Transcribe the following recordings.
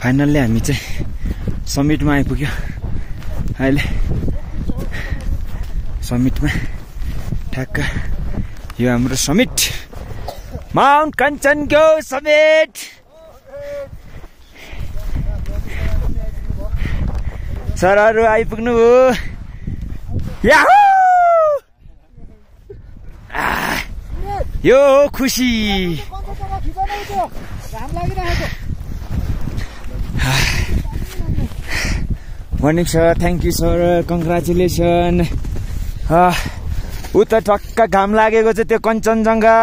finally हामी चाहिँ समिटमा आइपुग्यो अहिले समिटमा ठ्याक्क यो हाम्रो समिट माउन्ट कञ्चनको समिट सरहरू आइपुग्नु हो याहू यो हो खुसी morning sir thank you sir congratulation उता टक्क घाम लागेको चाहिँ त्यो कञ्चनजङ्घा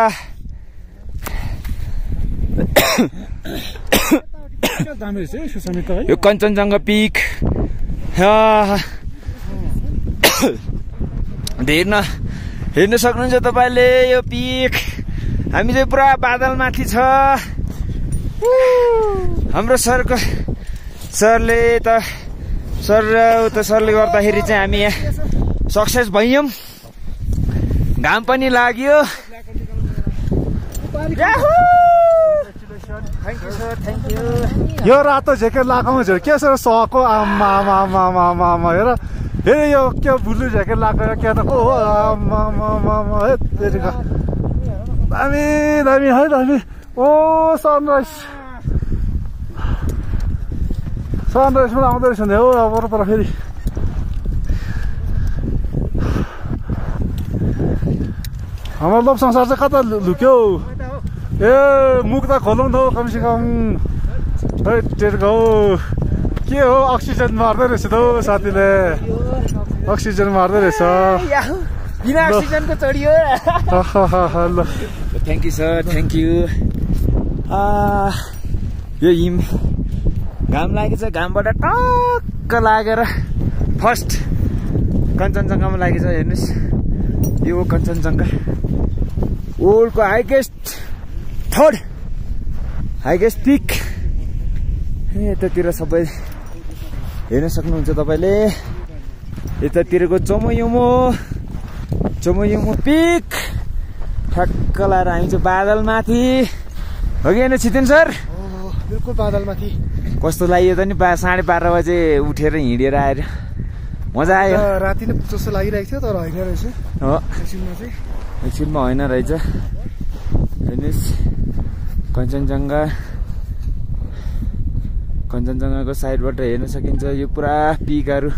यो कञ्चनजङ्घा पिक हेर्न सक्नुहुन्छ तपाईँले यो पिक हामी चाहिँ पुरा बादलमाथि छ हाम्रो सरले गर्दाखेरि चाहिँ हामी यहाँ सक्सेस भयौँ घाम पनि लाग्यो यो रातो ज्याकेट लगाउँ के छ सको आमा हेर हेर यो के ब्लु ज्याकेट लगाएर क्या त दामी दामी है दामी ओ सनराइज पनि आउँदो रहेछ नि हो अब पर फेरि हाम्रो लोभ संसार चाहिँ कता लुक्यो ए मुख त खोलौँ त कमसेकम टेरको के हो अक्सिजन मार्दै रहेछ त साथीले अक्सिजन मार्दै रहेछ बिना अक्सिजनको चढियो ल thank you sir thank you yo हिम घाम लागेछ घामबाट टक्क लागेर फर्स्ट कञ्चनजङ्घामा लागेछ हेर्नुहोस् यो कञ्चनजङ्घा वर्ल्डको थर्ड हाइएस्ट पिक यतातिर सबै हेर्न सक्नुहुन्छ तपाईँले यतातिरको चोमोयोमो पिक ठ्याक्क लाएर हामी चाहिँ बादलमाथि हो कि होइन छितेन सर बिल्कुल बादलमाथि कस्तो लाग्यो त नि 12:30 बजे उठेर हिँडेर आएर मजा आयो राति नै जस्तो लागिरहेको थियो तर होइन रहेछ हो एकछिनमा होइन रहेछ हेर्नुहोस् कञ्चनजङ्घाको साइडबाट हेर्न सकिन्छ यो पुरा पिकहरू